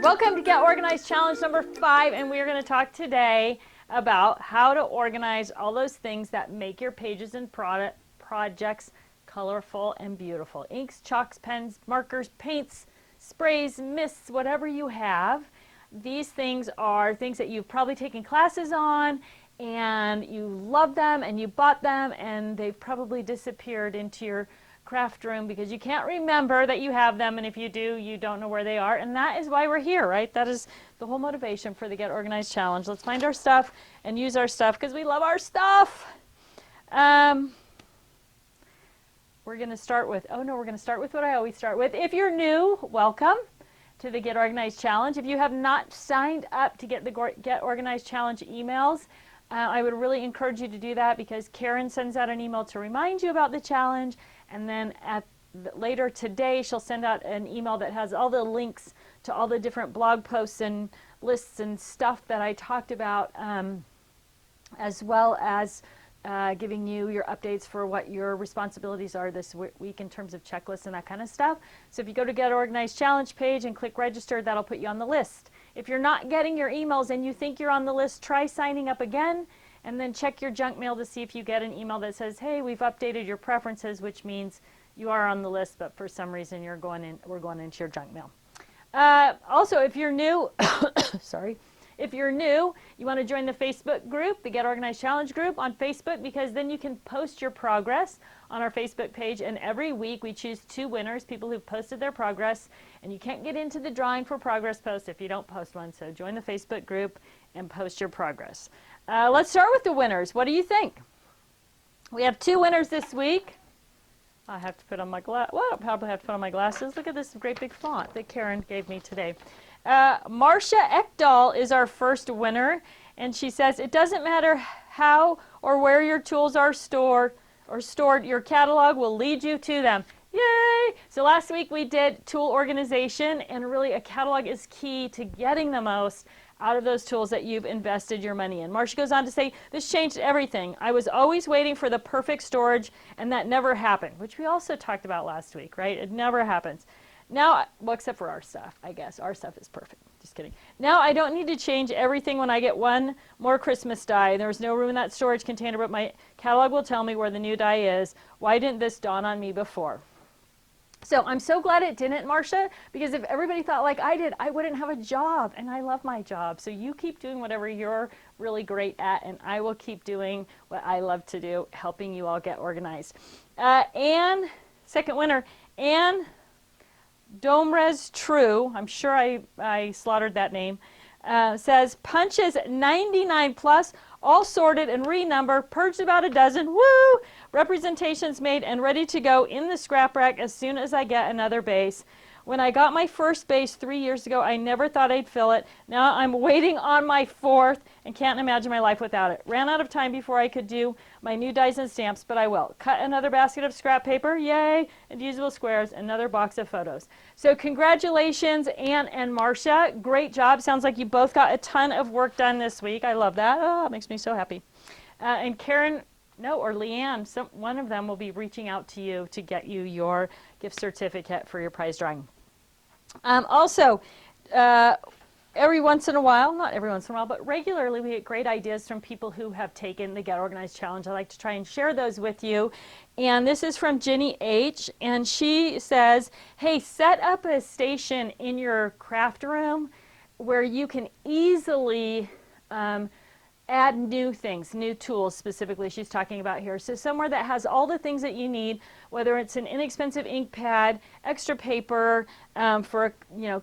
Welcome to Get Organized Challenge number 5, and we are going to talk today about how to organize all those things that make your pages and projects colorful and beautiful. Inks, chalks, pens, markers, paints, sprays, mists, whatever you have. These things are things that you've probably taken classes on, and you love them, and you bought them, and they've probably disappeared into your craft room because you can't remember that you have them, and if you do, you don't know where they are, and that is why we're here, right? That is the whole motivation for the Get Organized Challenge. Let's find our stuff and use our stuff because we love our stuff. We're going to start with, we're going to start with what I always start with. If you're new, welcome to the Get Organized Challenge. If you have not signed up to get the Get Organized Challenge emails, I would really encourage you to do that because Karen sends out an email to remind you about the challenge, and then later today she'll send out an email that has all the links to all the different blog posts and lists and stuff that I talked about, as well as giving you your updates for what your responsibilities are this week in terms of checklists and that kind of stuff. So if you go to Get Organized Challenge page and click register, that'll put you on the list. If you're not getting your emails and you think you're on the list, try signing up again and then check your junk mail to see if you get an email that says, hey, we've updated your preferences, which means you are on the list, but for some reason we're going into your junk mail. Also, if you're new, sorry, if you're new, you want to join the Facebook group, the Get Organized Challenge group on Facebook, because then you can post your progress on our Facebook page, and every week we choose 2 winners, people who've posted their progress, and you can't get into the drawing for progress posts if you don't post one, so join the Facebook group and post your progress. Let's start with the winners. What do you think? We have 2 winners this week. I have to put on my I'll probably have to put on my glasses. Look at this great big font that Karen gave me today. Marcia Ekdahl is our first winner, and she says, it doesn't matter how or where your tools are stored, your catalog will lead you to them. Yay! So last week we did tool organization, and really a catalog is key to getting the most out of those tools that you've invested your money in. Marcia goes on to say, this changed everything. I was always waiting for the perfect storage, and that never happened, which we also talked about last week, right? It never happens. Now, well, except for our stuff, I guess. Our stuff is perfect. Just kidding. Now I don't need to change everything when I get one more Christmas die. There was no room in that storage container, but my catalog will tell me where the new die is. Why didn't this dawn on me before? So I'm so glad it didn't, Marcia, because if everybody thought like I did, I wouldn't have a job, and I love my job. So you keep doing whatever you're really great at, and I will keep doing what I love to do, helping you all get organized. Anne, second winner, Anne Domrez True, I'm sure I slaughtered that name, says punches 99 plus, all sorted and renumbered, purged about a dozen, woo! Representations made and ready to go in the scrap rack as soon as I get another base. When I got my first base 3 years ago, I never thought I'd fill it. Now I'm waiting on my 4th and can't imagine my life without it. Ran out of time before I could do my new dies and stamps, but I will. Cut another basket of scrap paper, yay, and usable squares, another box of photos. So congratulations, Anne and Marcia. Great job. Sounds like you both got a ton of work done this week. I love that. Oh, it makes me so happy. And Karen, or Leanne, one of them will be reaching out to you to get you your gift certificate for your prize drawing. Also, every once in a while, not every once in a while, but regularly we get great ideas from people who have taken the Get Organized Challenge. I like to try and share those with you. And this is from Ginny H. And she says, hey, set up a station in your craft room where you can easily add new things, new tools specifically she's talking about here. So somewhere that has all the things that you need, whether it's an inexpensive ink pad, extra paper for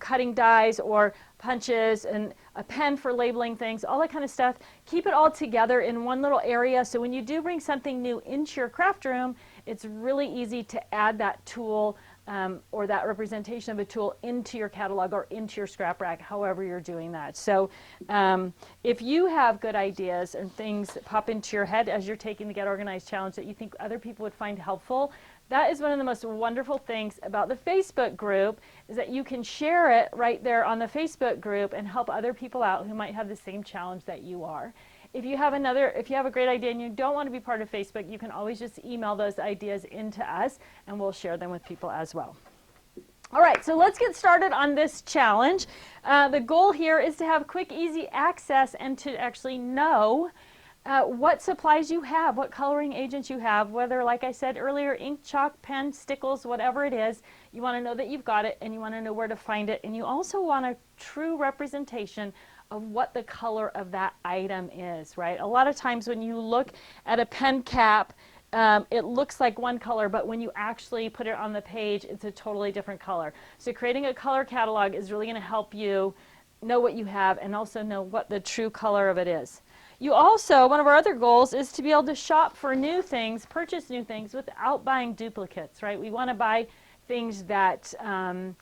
cutting dies or punches, and a pen for labeling things, all that kind of stuff. Keep it all together in one little area, so when you do bring something new into your craft room, it's really easy to add that tool or that representation of a tool into your catalog or into your scrap rack, however you're doing that. So if you have good ideas and things that pop into your head as you're taking the Get Organized Challenge that you think other people would find helpful, that is one of the most wonderful things about the Facebook group, is that you can share it right there on the Facebook group and help other people out who might have the same challenge that you are. If you have a great idea and you don't want to be part of Facebook, you can always just email those ideas into us and we'll share them with people as well. All right, so let's get started on this challenge. The goal here is to have quick, easy access and to actually know what supplies you have, what coloring agents you have, whether, like I said earlier, ink, chalk, pen, stickles, whatever it is. You want to know that you've got it, and you want to know where to find it, and you also want a true representation of what the color of that item is, right? A lot of times when you look at a pen cap, it looks like one color, but when you actually put it on the page, it's a totally different color. So creating a color catalog is really going to help you know what you have and also know what the true color of it is. You also, one of our other goals is to be able to shop for new things, purchase new things without buying duplicates, right? We want to buy things that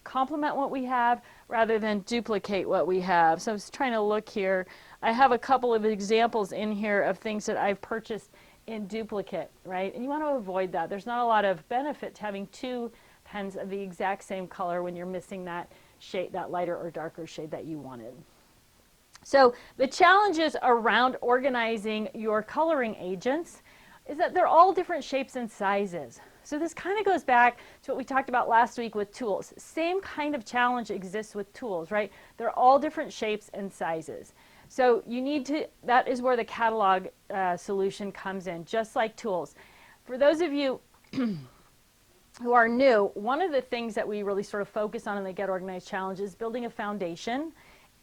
complement what we have rather than duplicate what we have. So I was trying to look here. I have a couple of examples in here of things that I've purchased in duplicate, right? And you want to avoid that. There's not a lot of benefit to having two pens of the exact same color when you're missing that shade, that lighter or darker shade that you wanted. So the challenges around organizing your coloring agents is that they're all different shapes and sizes. So this kind of goes back to what we talked about last week with tools. Same kind of challenge exists with tools, right? They're all different shapes and sizes. So you need to, that is where the catalog solution comes in, just like tools. For those of you who are new, one of the things that we really sort of focus on in the Get Organized Challenge is building a foundation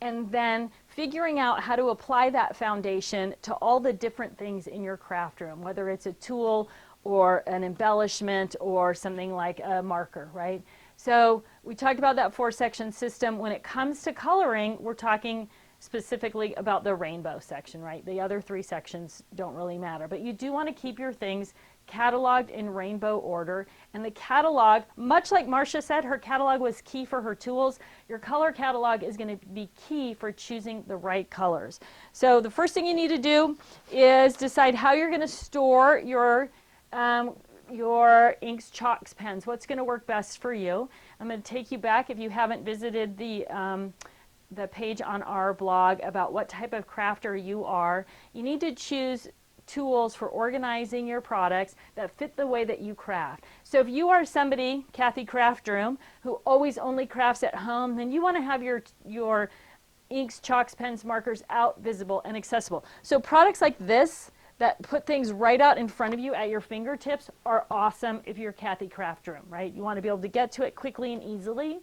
and then figuring out how to apply that foundation to all the different things in your craft room, whether it's a tool or an embellishment or something like a marker, right? So we talked about that 4-section system. When it comes to coloring, we're talking specifically about the rainbow section, right? The other 3 sections don't really matter, but you do want to keep your things cataloged in rainbow order. And the catalog, much like Marcia said, her catalog was key for her tools. Your color catalog is going to be key for choosing the right colors. So the first thing you need to do is decide how you're going to store your inks, chalks, pens. What's going to work best for you? I'm going to take you back, if you haven't visited the page on our blog about what type of crafter you are. You need to choose tools for organizing your products that fit the way that you craft. So if you are somebody, Kathy Craft Room, who always only crafts at home, then you want to have your inks, chalks, pens, markers out, visible, and accessible. So products like this that put things right out in front of you at your fingertips are awesome if you're Kathy Craft Room, right? You want to be able to get to it quickly and easily.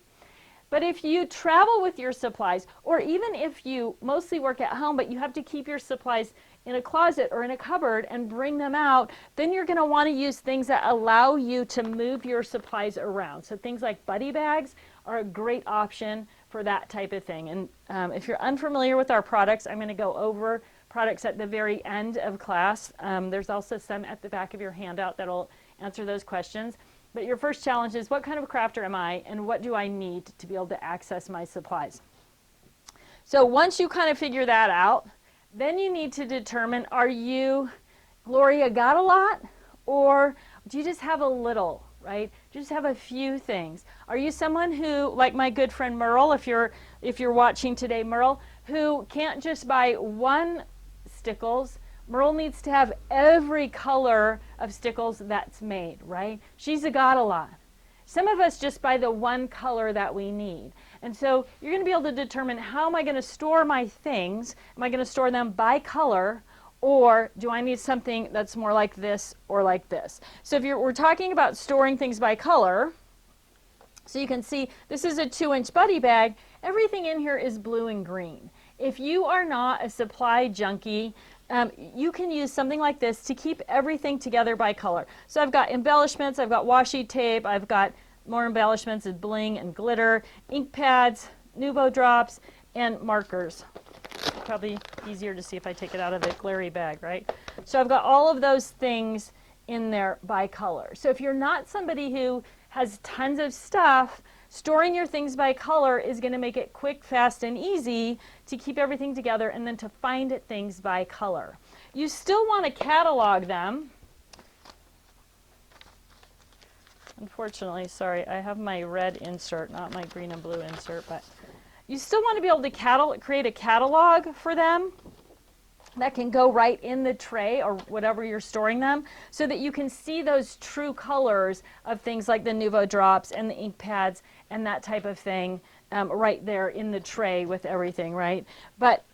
But if you travel with your supplies, or even if you mostly work at home, but you have to keep your supplies in a closet or in a cupboard and bring them out, then you're going to want to use things that allow you to move your supplies around. So things like buddy bags are a great option for that type of thing. And if you're unfamiliar with our products, I'm going to go over products at the very end of class. There's also some at the back of your handout that'll answer those questions. But your first challenge is, what kind of crafter am I, and what do I need to be able to access my supplies? So once you kind of figure that out, then you need to determine, are you, Gloria, got a lot, or do you just have a little, right? Do you just have a few things? Are you someone who, like my good friend Merle, if you're watching today, Merle, who can't just buy one stickles? Merle needs to have every color of stickles that's made, right? She's got a lot. Some of us just buy the one color that we need. And so you're going to be able to determine, how am I going to store my things? Am I going to store them by color, or do I need something that's more like this or like this? So if we're talking about storing things by color, so you can see this is a 2-inch buddy bag. Everything in here is blue and green. If you are not a supply junkie, you can use something like this to keep everything together by color. So I've got embellishments, I've got washi tape, I've got more embellishments of bling and glitter, ink pads, Nuvo drops, and markers. Probably easier to see if I take it out of the glary bag, right? So I've got all of those things in there by color. So if you're not somebody who has tons of stuff, storing your things by color is going to make it quick, fast, and easy to keep everything together and then to find things by color. You still want to catalog them. Unfortunately, sorry, I have my red insert, not my green and blue insert, but you still want to be able to create a catalog for them. that can go right in the tray or whatever you're storing them, so that you can see those true colors of things like the Nuvo drops and the ink pads and that type of thing, right there in the tray with everything, right? But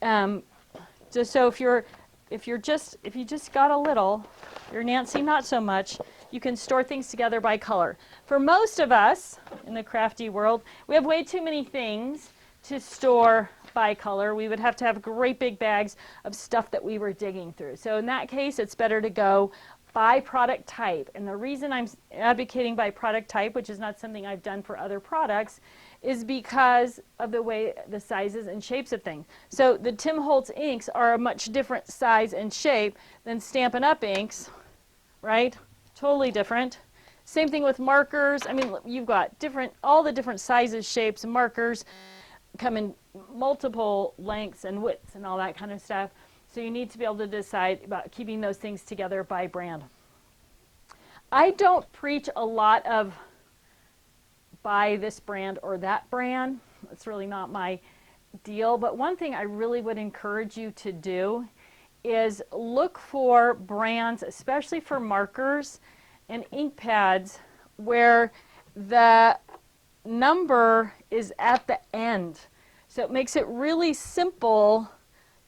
just so if you just got a little, you're Nancy not so much, you can store things together by color. For most of us in the crafty world, we have way too many things to store by color. We would have to have great big bags of stuff that we were digging through. So in that case, it's better to go by product type. And the reason I'm advocating by product type, which is not something I've done for other products, is because of the way the sizes and shapes of things. So the Tim Holtz inks are a much different size and shape than Stampin' Up! Inks, right? Totally different. Same thing with markers. I mean, you've got all the different sizes, shapes, and markers come in multiple lengths and widths and all that kind of stuff. So you need to be able to decide about keeping those things together by brand. I don't preach a lot of buy this brand or that brand. It's really not my deal. But one thing I really would encourage you to do is look for brands, especially for markers and ink pads, where the number is at the end. So it makes it really simple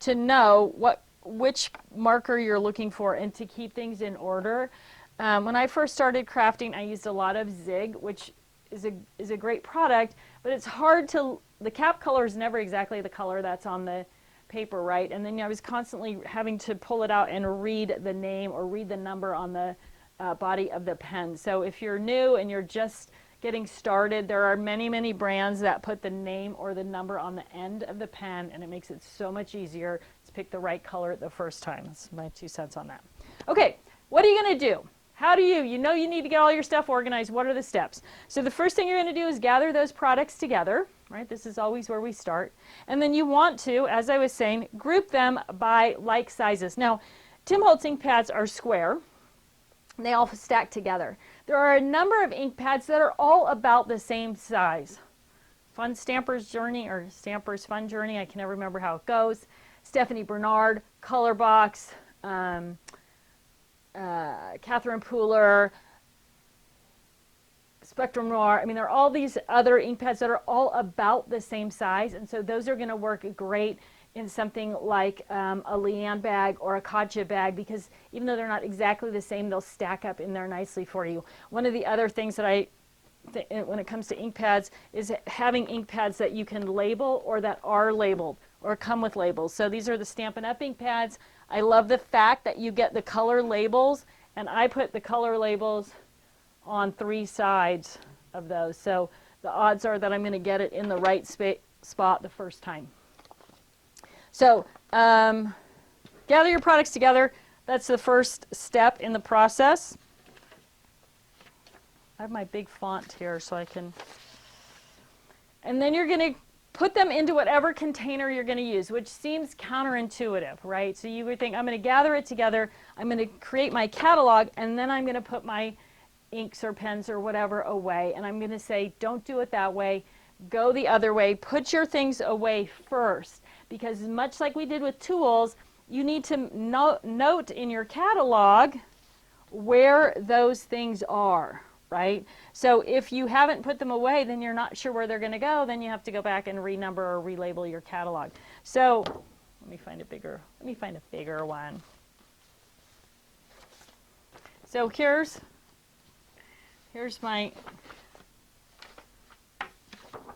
to know which marker you're looking for and to keep things in order. When I first started crafting, I used a lot of Zig, which is a great product, but it's hard to, the cap color is never exactly the color that's on the paper, right? And then I was constantly having to pull it out and read the name or read the number on the body of the pen. So if you're new and you're just getting started, there are many, many brands that put the name or the number on the end of the pen, and it makes it so much easier to pick the right color the first time. That's my 2 cents on that. Okay, what are you going to do? How do you know you need to get all your stuff organized. What are the steps? So the first thing you're going to do is gather those products together, right? This is always where we start. And then you want to, as I was saying, group them by like sizes. Now, Tim Holtz ink pads are square. They all stack together. There are a number of ink pads that are all about the same size. Fun Stamper's Journey or Stamper's Fun Journey, I can never remember how it goes. Stephanie Bernard, Color Box, Catherine Pooler, Spectrum Noir. I mean, there are all these other ink pads that are all about the same size, and so those are going to work great in something like a Leanne bag or a Katja bag, because even though they're not exactly the same, they'll stack up in there nicely for you. One of the other things that when it comes to ink pads is having ink pads that you can label or that are labeled or come with labels. So these are the Stampin' Up! Ink pads. I love the fact that you get the color labels, and I put the color labels on 3 sides of those. So the odds are that I'm going to get it in the right spot the first time. So gather your products together. That's the first step in the process. I have my big font here so I can. And then you're going to put them into whatever container you're going to use, which seems counterintuitive, right? So you would think, I'm going to gather it together, I'm going to create my catalog, and then I'm going to put my inks or pens or whatever away. And I'm going to say, don't do it that way. Go the other way. Put your things away first. Because much like we did with tools, you need to note in your catalog where those things are, right? So if you haven't put them away, then you're not sure where they're going to go. Then you have to go back and renumber or relabel your catalog. So let me find a bigger one. So here's my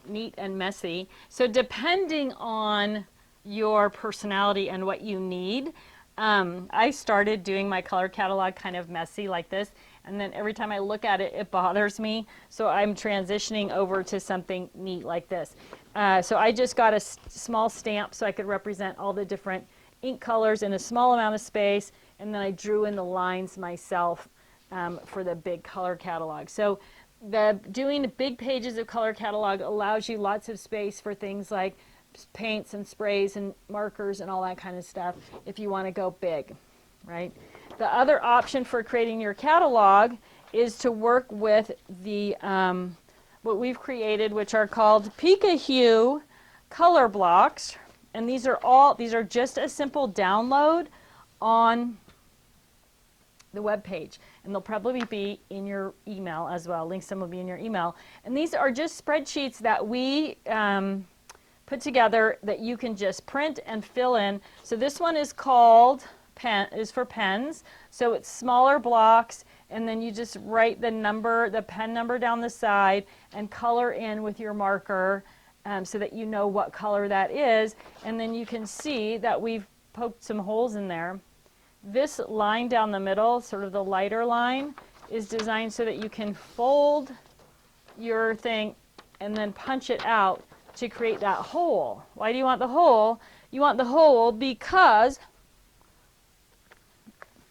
neat and messy. So depending on your personality and what you need, I started doing my color catalog kind of messy like this, and then every time I look at it, it bothers me. So I'm transitioning over to something neat like this. So I just got a small stamp so I could represent all the different ink colors in a small amount of space, and then I drew in the lines myself for the big color catalog. So doing big pages of color catalog allows you lots of space for things like paints and sprays and markers and all that kind of stuff if you want to go big, right? The other option for creating your catalog is to work with the what we've created, which are called Pika Hue color blocks, And these are just a simple download on the web page, and they'll probably be in your email as well. Links to them will be in your email. And these are just spreadsheets that we put together that you can just print and fill in. So this one is called is for pens. So it's smaller blocks, and then you just write the pen number down the side and color in with your marker so that you know what color that is. And then you can see that we've poked some holes in there. This line down the middle, sort of the lighter line, is designed so that you can fold your thing and then punch it out to create that hole. Why do you want the hole? You want the hole because,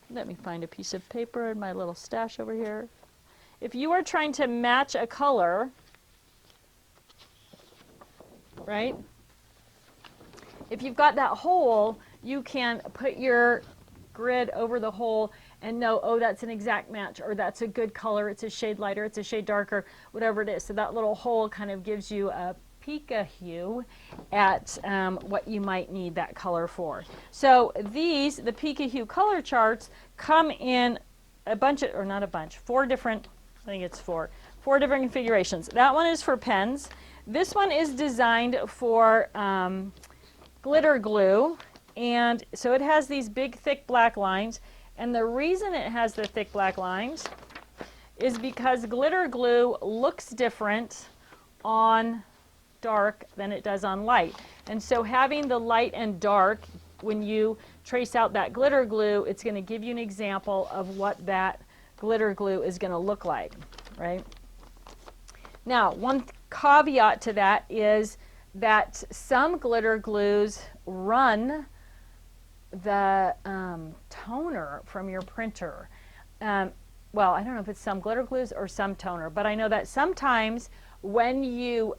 let me find a piece of paper in my little stash over here. If you are trying to match a color, right? If you've got that hole, you can put your grid over the hole and know, oh, that's an exact match, or that's a good color, it's a shade lighter, it's a shade darker, whatever it is. So that little hole kind of gives you a peek a hue at what you might need that color for. So the peek a hue color charts come in a bunch of, or not a bunch, four different configurations. That one is for pens. This one is designed for glitter glue. And so it has these big, thick black lines. And the reason it has the thick black lines is because glitter glue looks different on dark than it does on light. And so having the light and dark, when you trace out that glitter glue, it's going to give you an example of what that glitter glue is going to look like, right? Now, one caveat to that is that some glitter glues run the toner from your printer. Well, I don't know if it's some glitter glues or some toner, but I know that sometimes when you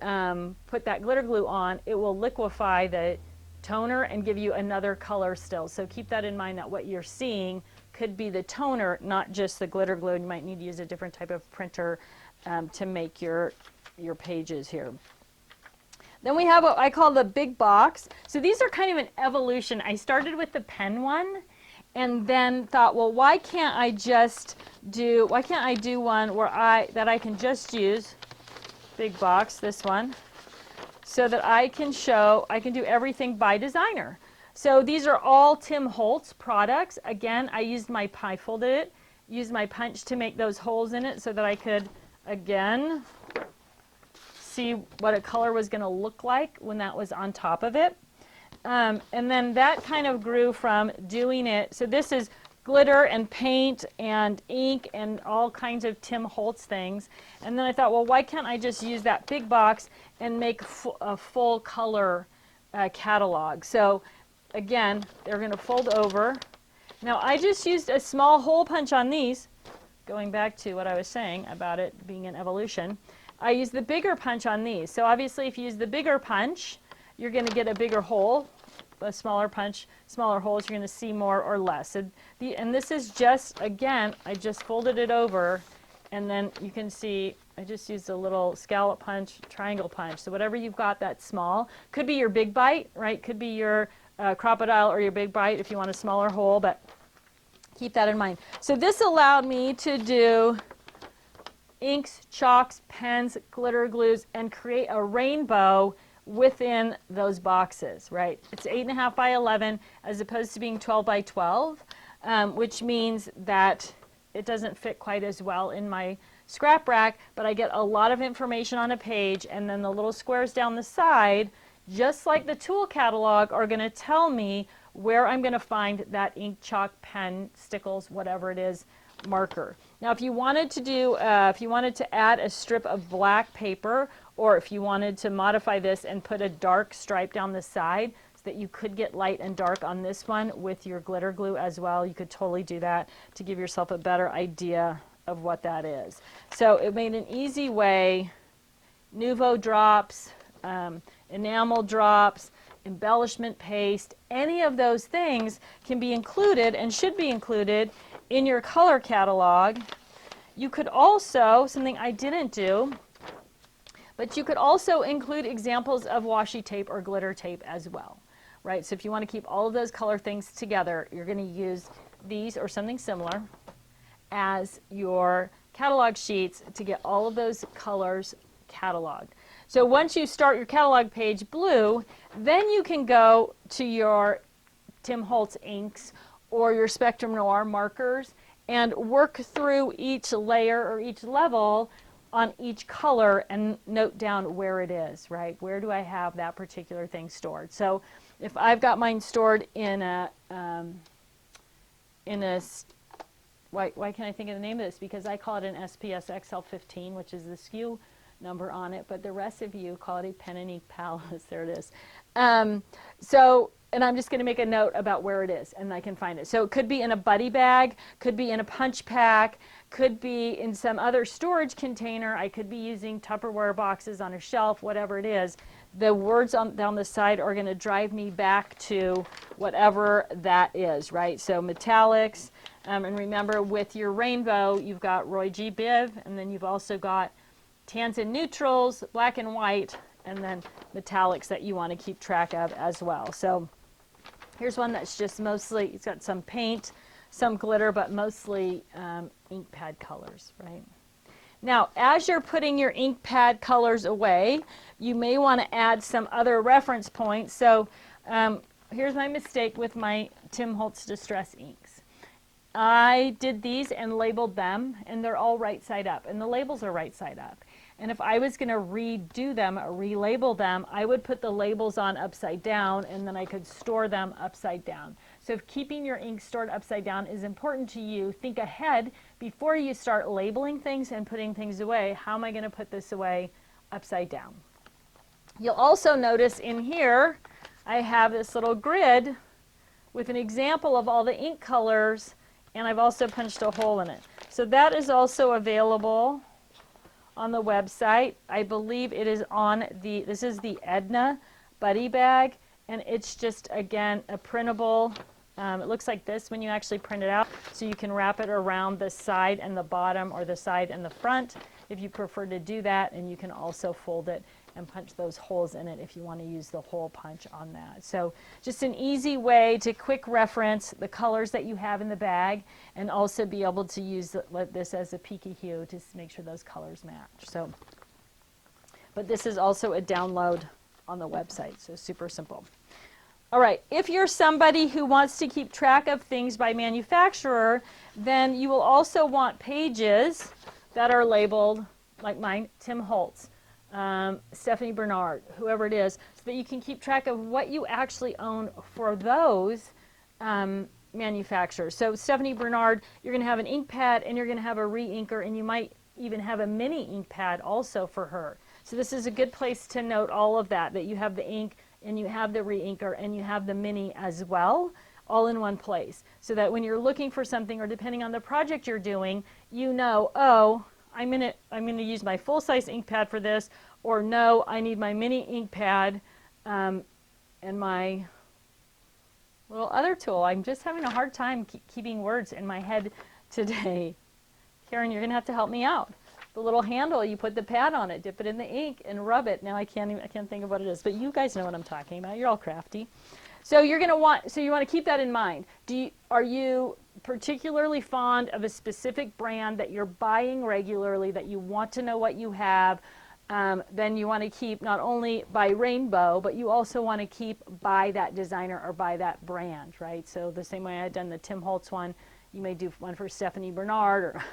put that glitter glue on, it will liquefy the toner and give you another color still. So keep that in mind, that what you're seeing could be the toner, not just the glitter glue. You might need to use a different type of printer to make your pages here. Then we have what I call the big box. So these are kind of an evolution. I started with the pen one and then thought, well, why can't I do one where that I can just use big box, this one, so that I can do everything by designer. So these are all Tim Holtz products. Again, I folded it, used my punch to make those holes in it so that I could, again, see what a color was going to look like when that was on top of it. And then that kind of grew from doing it. So this is glitter and paint and ink and all kinds of Tim Holtz things. And then I thought, well, why can't I just use that big box and make a full color catalog? So again, they're going to fold over. Now I just used a small hole punch on these, going back to what I was saying about it being an evolution. I use the bigger punch on these. So obviously if you use the bigger punch, you're going to get a bigger hole. A smaller punch, smaller holes, you're going to see more or less. So and this is just, again, I just folded it over, and then you can see I just used a little scallop punch, triangle punch. So whatever you've got that's small. Could be your big bite, right? Could be your crocodile or your big bite if you want a smaller hole, but keep that in mind. So this allowed me to do inks, chalks, pens, glitter glues, and create a rainbow within those boxes, right? It's 8.5 by 11 as opposed to being 12 by 12, which means that it doesn't fit quite as well in my scrap rack, but I get a lot of information on a page, and then the little squares down the side, just like the tool catalog, are going to tell me where I'm going to find that ink, chalk, pen, stickles, whatever it is, marker. Now if you wanted to add a strip of black paper, or if you wanted to modify this and put a dark stripe down the side so that you could get light and dark on this one with your glitter glue as well, you could totally do that to give yourself a better idea of what that is. So it made an easy way. Nuvo drops, enamel drops, embellishment paste, any of those things can be included and should be included in your color catalog. You could also, something I didn't do, but you could also include examples of washi tape or glitter tape as well. right? So if you want to keep all of those color things together, you're going to use these or something similar as your catalog sheets to get all of those colors cataloged. So once you start your catalog page blue, then you can go to your Tim Holtz inks or your Spectrum Noir markers and work through each layer or each level on each color and note down where it is, right? Where do I have that particular thing stored? So if I've got mine stored in a why can't I think of the name of this? Because I call it an SPS XL15, which is the SKU number on it, but the rest of you call it a pen and ink palace. There it is. And I'm just going to make a note about where it is, and I can find it. So it could be in a buddy bag, could be in a punch pack, could be in some other storage container. I could be using Tupperware boxes on a shelf, whatever it is. The words down the side are going to drive me back to whatever that is, right? So metallics, and remember with your rainbow, you've got Roy G. Biv, and then you've also got tans and neutrals, black and white, and then metallics that you want to keep track of as well. So here's one that's just mostly, it's got some paint, some glitter, but mostly ink pad colors, right? Now, as you're putting your ink pad colors away, you may want to add some other reference points. So here's my mistake with my Tim Holtz Distress inks. I did these and labeled them, and they're all right side up, and the labels are right side up. And if I was going to redo them or relabel them, I would put the labels on upside down, and then I could store them upside down. So if keeping your ink stored upside down is important to you, think ahead before you start labeling things and putting things away. How am I going to put this away upside down? You'll also notice in here, I have this little grid with an example of all the ink colors, and I've also punched a hole in it. So that is also available on the website. I believe it is on this is the Edna Buddy Bag, and it's just, again, a printable, it looks like this when you actually print it out, so you can wrap it around the side and the bottom or the side and the front if you prefer to do that, and you can also fold it and punch those holes in it if you want to use the hole punch on that. So just an easy way to quick reference the colors that you have in the bag and also be able to use this as a peeky hue to make sure those colors match. So, but this is also a download on the website, so super simple. All right, if you're somebody who wants to keep track of things by manufacturer, then you will also want pages that are labeled, like mine, Tim Holtz, Stephanie Bernard, whoever it is, so that you can keep track of what you actually own for those manufacturers. So Stephanie Bernard, you're going to have an ink pad and you're going to have a re-inker, and you might even have a mini ink pad also for her. So this is a good place to note all of that, that you have the ink and you have the re-inker and you have the mini as well, all in one place. So that when you're looking for something, or depending on the project you're doing, you know, oh, I'm going to use my full-size ink pad for this, or no, I need my mini ink pad and my little other tool. I'm just having a hard time keeping words in my head today. Karen, you're going to have to help me out. The little handle, you put the pad on it, dip it in the ink, and rub it. Now I can't think of what it is, but you guys know what I'm talking about. You're all crafty. So you want to keep that in mind. Are you particularly fond of a specific brand that you're buying regularly, that you want to know what you have? Then you want to keep not only by Rainbow, but you also want to keep by that designer or by that brand, right? So the same way I've done the Tim Holtz one, you may do one for Stephanie Bernard, or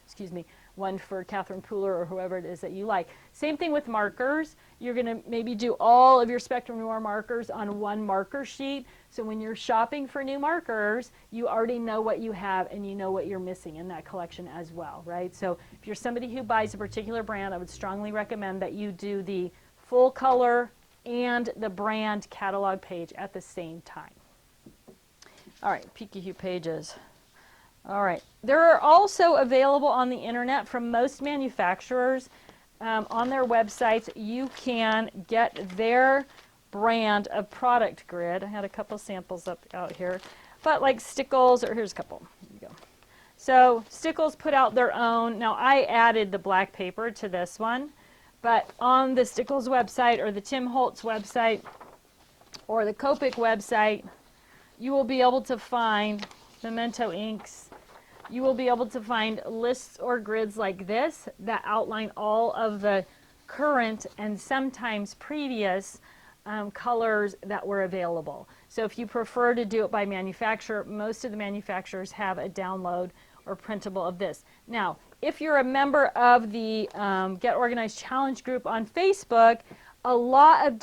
excuse me, one for Catherine Pooler, or whoever it is that you like. Same thing with markers. You're going to maybe do all of your Spectrum Noir markers on one marker sheet. So when you're shopping for new markers, you already know what you have and you know what you're missing in that collection as well, right? So if you're somebody who buys a particular brand, I would strongly recommend that you do the full color and the brand catalog page at the same time. All right, peeky hue pages. All right, there are also available on the internet from most manufacturers. On their websites, you can get their brand of product grid. I had a couple samples out here, but like Stickles, or here's a couple. Here you go. So Stickles put out their own. Now I added the black paper to this one, but on the Stickles website or the Tim Holtz website, or the Copic website, you will be able to find Memento inks. You will be able to find lists or grids like this that outline all of the current and sometimes previous colors that were available. So if you prefer to do it by manufacturer, most of the manufacturers have a download or printable of this. Now, if you're a member of the Get Organized Challenge group on Facebook, a lot of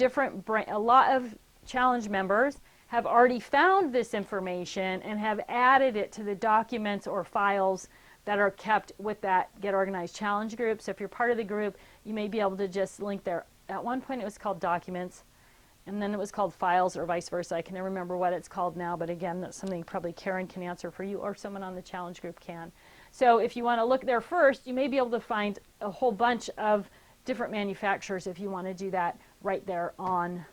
challenge members have already found this information and have added it to the documents or files that are kept with that Get Organized Challenge group. So if you're part of the group, you may be able to just link there. At one point it was called Documents, and then it was called Files, or vice versa. I can never remember what it's called now, but again, that's something probably Karen can answer for you, or someone on the challenge group can. So if you want to look there first, you may be able to find a whole bunch of different manufacturers if you want to do that right there on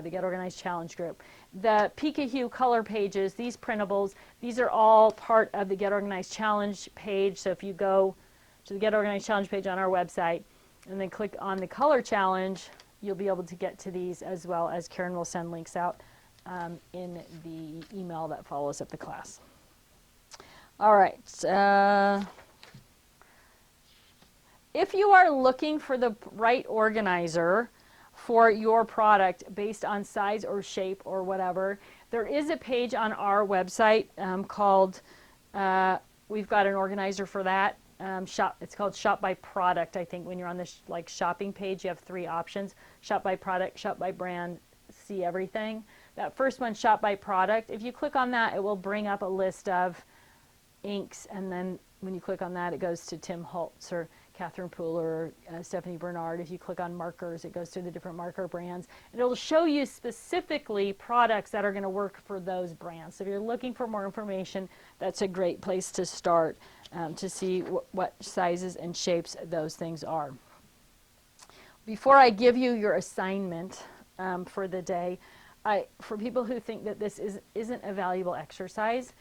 the Get Organized Challenge group. The Pika color pages, these printables, these are all part of the Get Organized Challenge page. So if you go to the Get Organized Challenge page on our website and then click on the color challenge, you'll be able to get to these, as well as Karen will send links out in the email that follows up the class. All right. If you are looking for the right organizer for your product based on size or shape or whatever, there is a page on our website called, we've got an organizer for that. It's called Shop by Product. I think when you're on this shopping page, you have 3 options: Shop by Product, Shop by Brand, See Everything. That first one, Shop by Product, if you click on that, it will bring up a list of inks, and then when you click on that, it goes to Tim Holtz or Catherine Pooler or Stephanie Bernard. If you click on markers, it goes to the different marker brands, and it'll show you specifically products that are going to work for those brands. So if you're looking for more information, that's a great place to start to see what sizes and shapes those things are. Before I give you your assignment for the day, for people who think that this isn't a valuable exercise,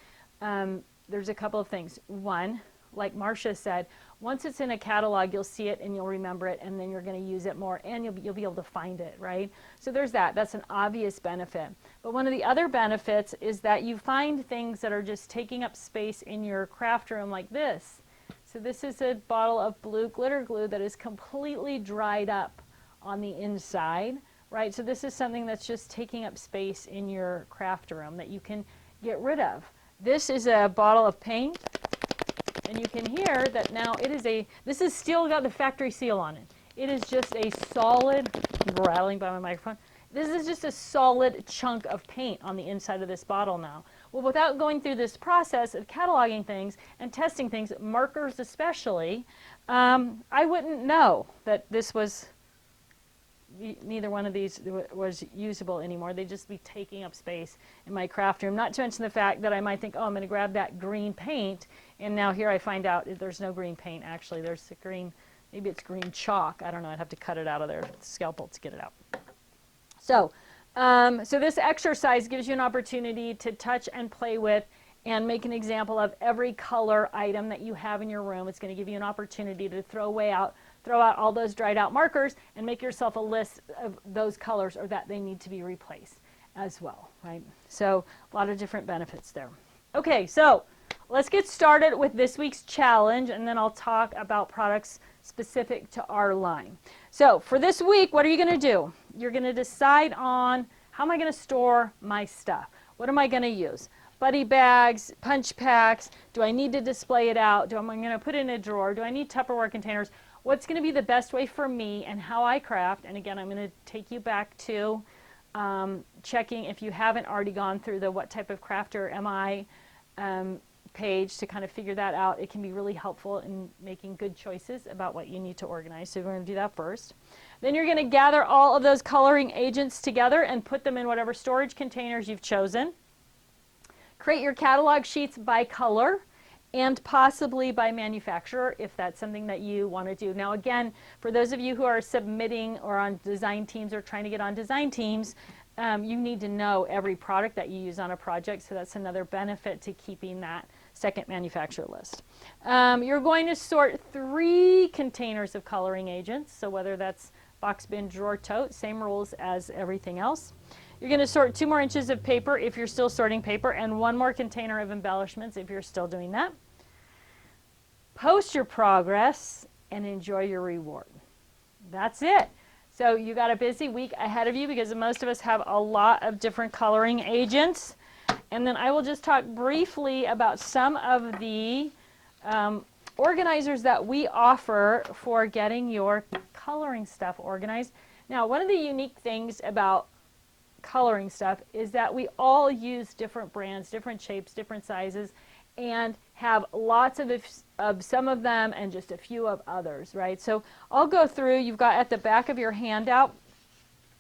there's a couple of things. One, like Marcia said, once it's in a catalog, you'll see it and you'll remember it, and then you're going to use it more, and you'll be able to find it, right? So there's that. That's an obvious benefit. But one of the other benefits is that you find things that are just taking up space in your craft room, like this. So this is a bottle of blue glitter glue that is completely dried up on the inside, right? So this is something that's just taking up space in your craft room that you can get rid of. This is a bottle of paint, and you can hear that now this is still got the factory seal on it. It is just a solid, I'm rattling by my microphone. This is just a solid chunk of paint on the inside of this bottle now. Well, without going through this process of cataloging things and testing things, markers especially, I wouldn't know that this was, neither one of these was usable anymore. They'd just be taking up space in my craft room. Not to mention the fact that I might think, oh, I'm going to grab that green paint, and now here I find out there's no green paint. Actually, there's a green, maybe it's green chalk. I don't know. I'd have to cut it out of there with the scalpel to get it out. So, so this exercise gives you an opportunity to touch and play with and make an example of every color item that you have in your room. It's going to give you an opportunity to throw out all those dried out markers and make yourself a list of those colors or that they need to be replaced as well, right? So a lot of different benefits there. Okay, so let's get started with this week's challenge, and then I'll talk about products specific to our line. So for this week, what are you going to do? You're going to decide on, how am I going to store my stuff? What am I going to use? Buddy bags, punch packs, do I need to display it out? Am I going to put it in a drawer? Do I need Tupperware containers? What's going to be the best way for me and how I craft? And again, I'm going to take you back to checking, if you haven't already gone through the What Type of Crafter Am I page to kind of figure that out. It can be really helpful in making good choices about what you need to organize. So we're going to do that first. Then you're going to gather all of those coloring agents together and put them in whatever storage containers you've chosen. Create your catalog sheets by color and possibly by manufacturer if that's something that you want to do. Now again, for those of you who are submitting or on design teams or trying to get on design teams, you need to know every product that you use on a project, so that's another benefit to keeping that second manufacturer list. You're going to sort 3 containers of coloring agents, so whether that's box, bin, drawer, tote, same rules as everything else. You're going to sort 2 more inches of paper if you're still sorting paper, and 1 more container of embellishments if you're still doing that. Post your progress and enjoy your reward. That's it. So you got a busy week ahead of you because most of us have a lot of different coloring agents. And then I will just talk briefly about some of the organizers that we offer for getting your coloring stuff organized. Now, one of the unique things about coloring stuff is that we all use different brands, different shapes, different sizes, and have lots of some of them and just a few of others, right? So I'll go through. You've got at the back of your handout,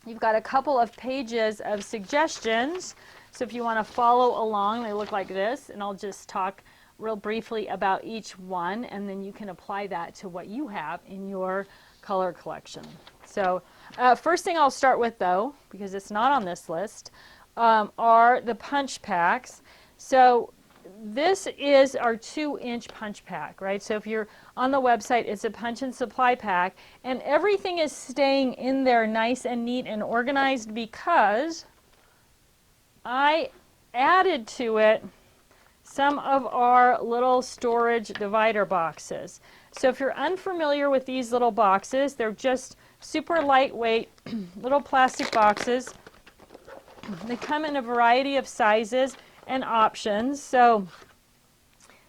you've got a couple of pages of suggestions. So if you want to follow along, they look like this, and I'll just talk real briefly about each one, and then you can apply that to what you have in your color collection. So first thing I'll start with, though, because it's not on this list, are the punch packs. So this is our 2-inch punch pack, right? So if you're on the website, it's a punch and supply pack, and everything is staying in there nice and neat and organized because I added to it some of our little storage divider boxes. So if you're unfamiliar with these little boxes, they're just super lightweight little plastic boxes. They come in a variety of sizes and options. So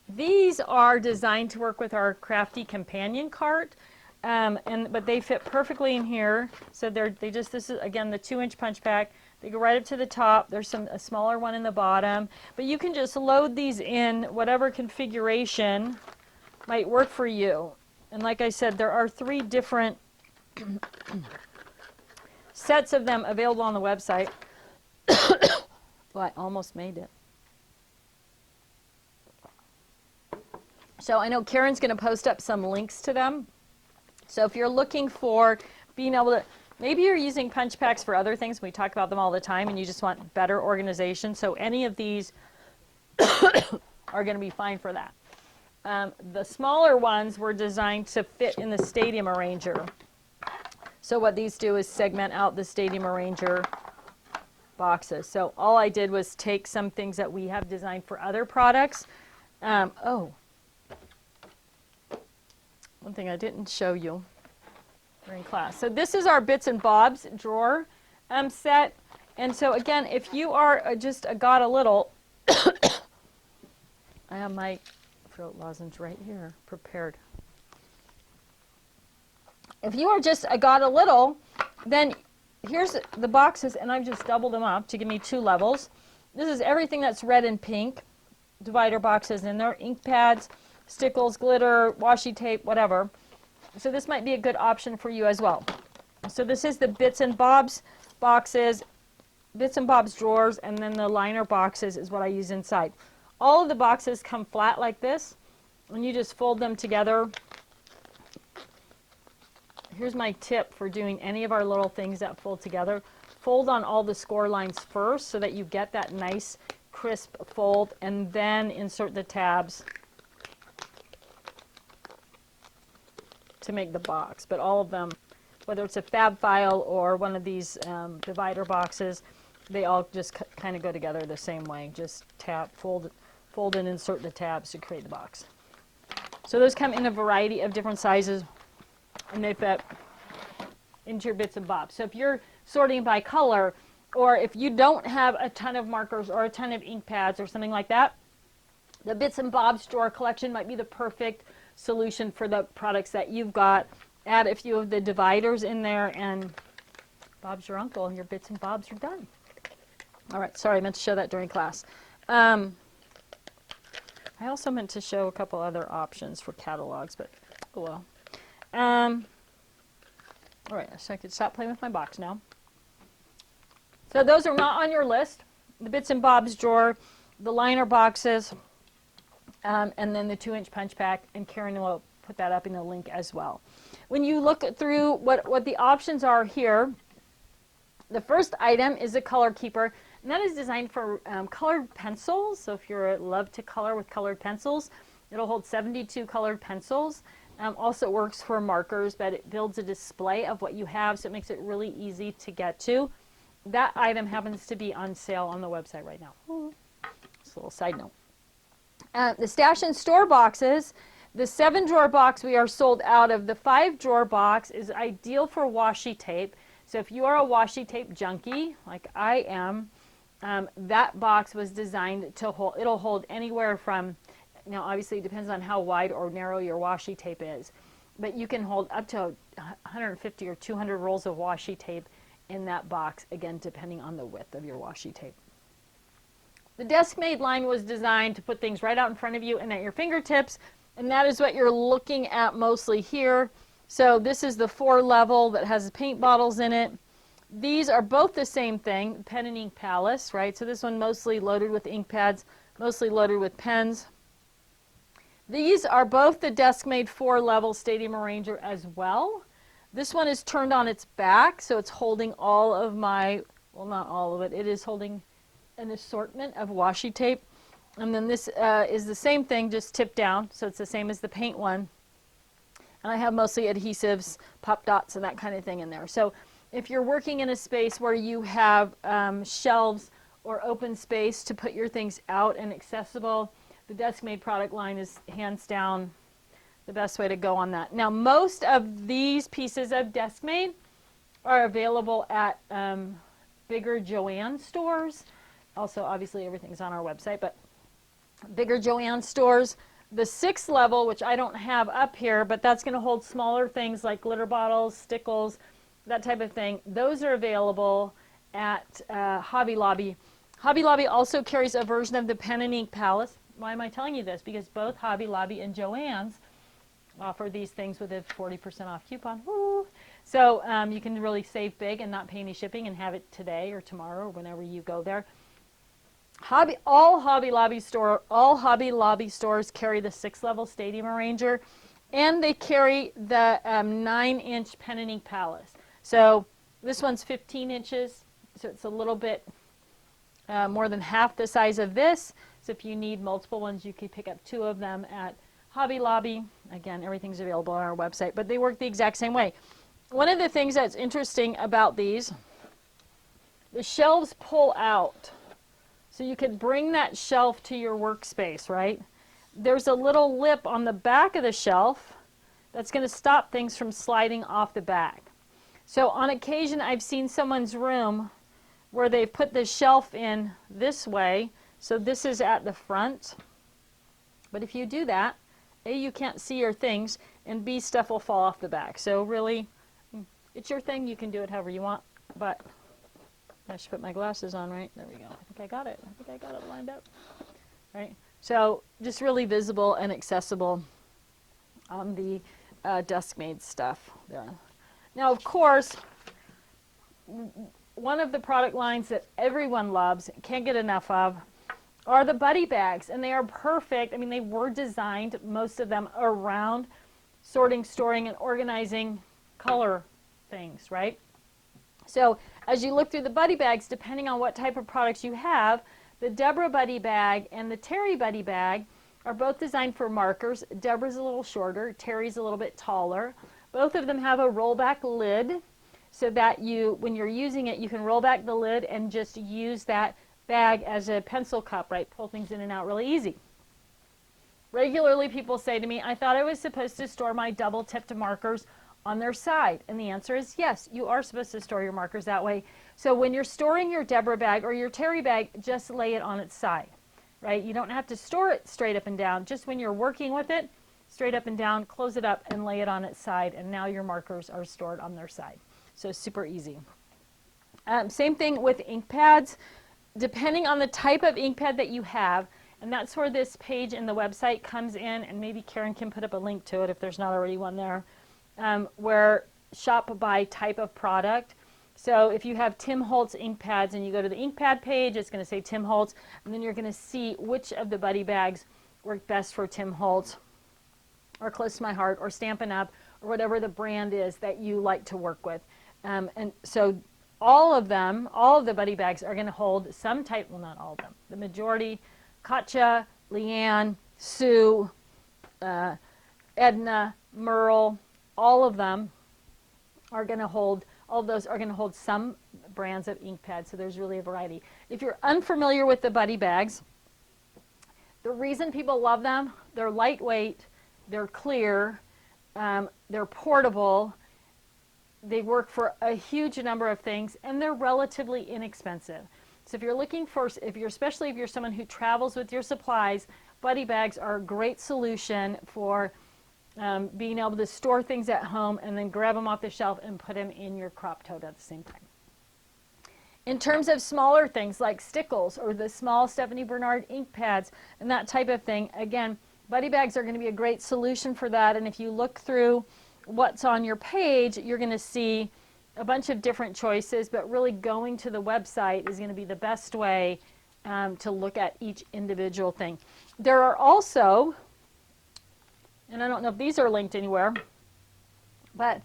these are designed to work with our Crafty companion cart, but they fit perfectly in here. So this is again the 2-inch punch pack. They go right up to the top. There's a smaller one in the bottom, but you can just load these in whatever configuration might work for you. And like I said, there are 3 different sets of them available on the website. Well, I almost made it. So I know Karen's going to post up some links to them. So if you're looking for being able to, maybe you're using punch packs for other things. We talk about them all the time, and you just want better organization. So any of these are going to be fine for that. The smaller ones were designed to fit in the Stadium Arranger. So what these do is segment out the Stadium Arranger boxes. So all I did was take some things that we have designed for other products. One thing I didn't show you during class. So this is our Bits and Bobs drawer set. And so again, if you are just got a little, I have my throat lozenge right here prepared. If you are just got a little, then here's the boxes, and I've just doubled them up to give me 2 levels. This is everything that's red and pink, divider boxes in there, ink pads, stickles, glitter, washi tape, whatever. So this might be a good option for you as well. So this is the Bits and Bobs boxes, Bits and Bobs drawers, and then the liner boxes is what I use inside. All of the boxes come flat like this, and you just fold them together. Here's my tip for doing any of our little things that fold together. Fold on all the score lines first so that you get that nice crisp fold, and then insert the tabs to make the box. But all of them, whether it's a fab file or one of these divider boxes, they all just kind of go together the same way. Just tap, fold, and insert the tabs to create the box. So those come in a variety of different sizes, and they fit into your Bits and Bobs. So if you're sorting by color, or if you don't have a ton of markers or a ton of ink pads or something like that, the Bits and Bobs drawer collection might be the perfect solution for the products that you've got. Add a few of the dividers in there, and Bob's your uncle, and your Bits and Bobs are done. All right, sorry, I meant to show that during class. I also meant to show a couple other options for catalogs, but oh well. All right, so I could stop playing with my box now. So those are not on your list. The Bits and Bobs drawer, the liner boxes, and then the 2-inch punch pack, and Karen will put that up in the link as well. When you look through what the options are here, the first item is a color keeper, and that is designed for colored pencils. So if you love to color with colored pencils, it'll hold 72 colored pencils. Also works for markers, but it builds a display of what you have, so it makes it really easy to get to. that item happens to be on sale on the website right now. Just a little side note. The stash and store boxes, the 7-drawer box we are sold out of. The 5-drawer box is ideal for washi tape. So if you are a washi tape junkie, like I am, that box was designed to hold, it'll hold anywhere from, now obviously it depends on how wide or narrow your washi tape is, but you can hold up to 150 or 200 rolls of washi tape in that box, again, depending on the width of your washi tape. The Desk-Made line was designed to put things right out in front of you and at your fingertips, and that is what you're looking at mostly here. So this is the 4-level that has paint bottles in it. These are both the same thing, pen and ink palace, right? So this one mostly loaded with ink pads, mostly loaded with pens. These are both the Desk-Made 4-level Stadium Arranger as well. This one is turned on its back, so it's holding all of my, well, not all of it, it is holding an assortment of washi tape. And then this is the same thing, just tipped down, so it's the same as the paint one. And I have mostly adhesives, pop dots, and that kind of thing in there. So if you're working in a space where you have shelves or open space to put your things out and accessible, the Desk-Made product line is hands down the best way to go on that. Now, most of these pieces of Desk-Made are available at bigger Joann stores. Also, obviously, everything's on our website, but bigger Joann stores. The 6th level, which I don't have up here, but that's going to hold smaller things like glitter bottles, stickles, that type of thing. Those are available at Hobby Lobby. Hobby Lobby also carries a version of the pen and ink palace. Why am I telling you this? Because both Hobby Lobby and Joann's offer these things with a 40% off coupon. Woo! So you can really save big and not pay any shipping and have it today or tomorrow or whenever you go there. All Hobby Lobby stores carry the 6-level Stadium Arranger, and they carry the 9-inch pen and ink palace. So this one's 15 inches, so it's a little bit more than half the size of this. So if you need multiple ones, you can pick up 2 of them at Hobby Lobby. Again, everything's available on our website, but they work the exact same way. One of the things that's interesting about these, the shelves pull out. So you could bring that shelf to your workspace, right? There's a little lip on the back of the shelf that's going to stop things from sliding off the back. So on occasion, I've seen someone's room where they've put the shelf in this way. So this is at the front. But if you do that, A, you can't see your things, and B, stuff will fall off the back. So really, it's your thing. You can do it however you want, but I should put my glasses on, right? There we go. I think I got it. I think I got it lined up. Right? So just really visible and accessible on the Desk-Made stuff there. Now, of course, one of the product lines that everyone loves, can't get enough of, are the buddy bags. And they are perfect. I mean, they were designed, most of them, around sorting, storing, and organizing color things, right? So as you look through the buddy bags, depending on what type of products you have, the Deborah buddy bag and the Terry buddy bag are both designed for markers. Deborah's a little shorter, Terry's a little bit taller. Both of them have a rollback lid so that when you're using it, you can roll back the lid and just use that bag as a pencil cup, right? Pull things in and out really easy. Regularly people say to me, I thought I was supposed to store my double-tipped markers on their side. And the answer is yes, you are supposed to store your markers that way. So when you're storing your Deborah bag or your Terry bag, just lay it on its side, right? You don't have to store it straight up and down. Just when you're working with it, straight up and down, close it up and lay it on its side, and now your markers are stored on their side. So super easy. Same thing with ink pads. Depending on the type of ink pad that you have, and that's where this page in the website comes in, and maybe Karen can put up a link to it if there's not already one there. Where shop by type of product. So if you have Tim Holtz ink pads and you go to the ink pad page, it's going to say Tim Holtz, and then you're going to see which of the buddy bags work best for Tim Holtz or Close to My Heart or Stampin' Up! Or whatever the brand is that you like to work with. And so all of the buddy bags are going to hold some type, well, not all of them, the majority, Katja, Leanne, Sue, Edna, Merle, all of them are going to hold all of those are going to hold some brands of ink pads, so there's really a variety. If you're unfamiliar with the buddy bags, the reason people love them, they're lightweight, they're clear, they're portable, they work for a huge number of things, and they're relatively inexpensive. So if you're looking for, especially if you're someone who travels with your supplies, buddy bags are a great solution for being able to store things at home and then grab them off the shelf and put them in your crop tote at the same time. In terms of smaller things like stickles or the small Stephanie Bernard ink pads and that type of thing, again, buddy bags are going to be a great solution for that. And if you look through what's on your page, you're going to see a bunch of different choices, but really going to the website is going to be the best way to look at each individual thing. There are also, and I don't know if these are linked anywhere, but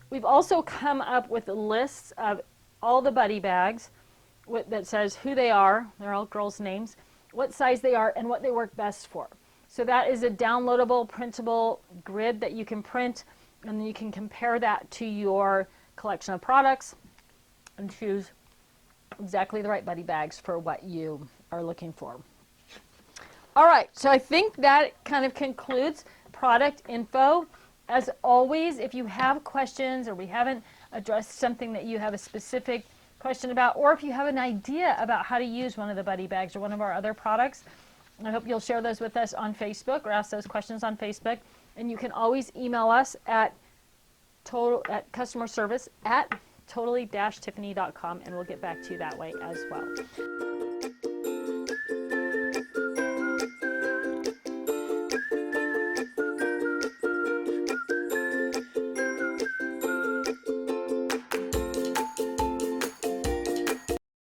we've also come up with lists of all the buddy bags that says who they are, they're all girls' names, what size they are, and what they work best for. So that is a downloadable, printable grid that you can print, and then you can compare that to your collection of products and choose exactly the right buddy bags for what you are looking for. All right, so I think that kind of concludes product info. As always, if you have questions or we haven't addressed something that you have a specific question about, or if you have an idea about how to use one of the buddy bags or one of our other products, I hope you'll share those with us on Facebook or ask those questions on Facebook. And you can always email us at customer service at totally-tiffany.com, and we'll get back to you that way as well.